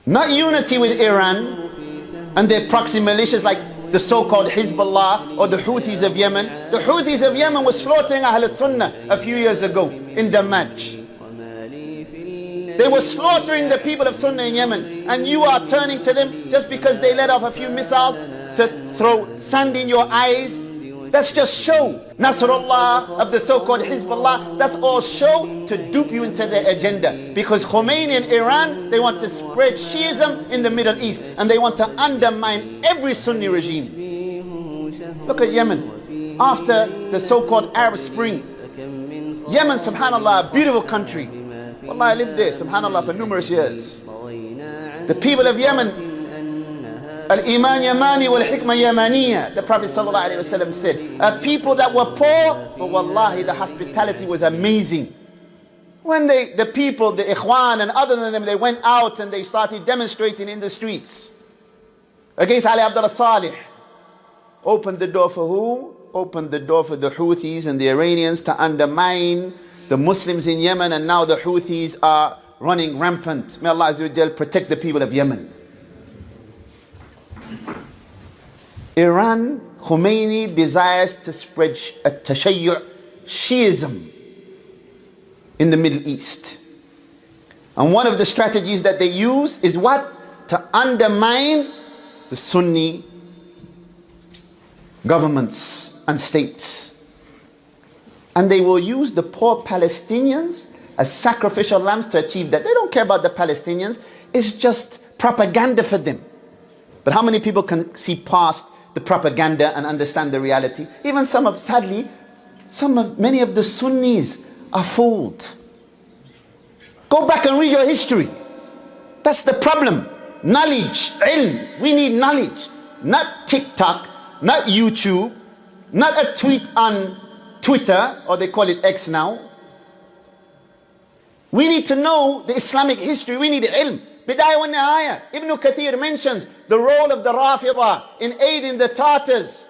Not unity with Iran and their proxy militias like the so-called Hezbollah or the Houthis of Yemen. The Houthis of Yemen were slaughtering Ahl Sunnah a few years ago in Damaj. They were slaughtering the people of Sunnah in Yemen, and you are turning to them just because they let off a few missiles to throw sand in your eyes. That's just show. Nasrullah of the so-called Hezbollah, that's all show to dupe you into their agenda. Because Khomeini and Iran, they want to spread Shiism in the Middle East, and they want to undermine every Sunni regime. Look at Yemen. After the so-called Arab Spring, Yemen, subhanAllah, a beautiful country. Wallah, I lived there, subhanAllah, for numerous years. The people of Yemen, Al-Iman Yamani wal-Hikmah Yamaniya, the Prophet ﷺ said, a people that were poor, but wallahi, the hospitality was amazing. When the people, the Ikhwan and other than them, they went out and they started demonstrating in the streets against Ali Abdullah Saleh. Opened the door for who? Opened the door for the Houthis and the Iranians to undermine the Muslims in Yemen, and now the Houthis are running rampant. May Allah Azza wa Jal protect the people of Yemen. Iran, Khomeini desires to spread a Tashayyu' Shiism in the Middle East. And one of the strategies that they use is what? To undermine the Sunni governments and states. And they will use the poor Palestinians as sacrificial lambs to achieve that. They don't care about the Palestinians. It's just propaganda for them. But how many people can see past the propaganda and understand the reality? Even sadly, many of the Sunnis are fooled. Go back and read your history. That's the problem. Knowledge, ilm. We need knowledge. Not TikTok, not YouTube, not a tweet on Twitter, or they call it X now. We need to know the Islamic history. We need ilm. Bidayah wa Nihaya. Ibn Kathir mentions the role of the Rafidah in aiding the Tartars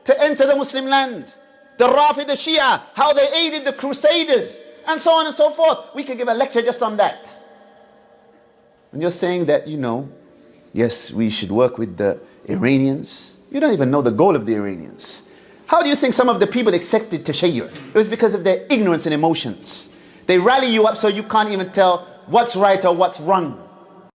to enter the Muslim lands. The Rafidah Shia, how they aided the Crusaders, and so on and so forth. We could give a lecture just on that. And you're saying that, yes, we should work with the Iranians. You don't even know the goal of the Iranians. How do you think some of the people accepted Tashayyu'? It was because of their ignorance and emotions. They rally you up so you can't even tell what's right or what's wrong.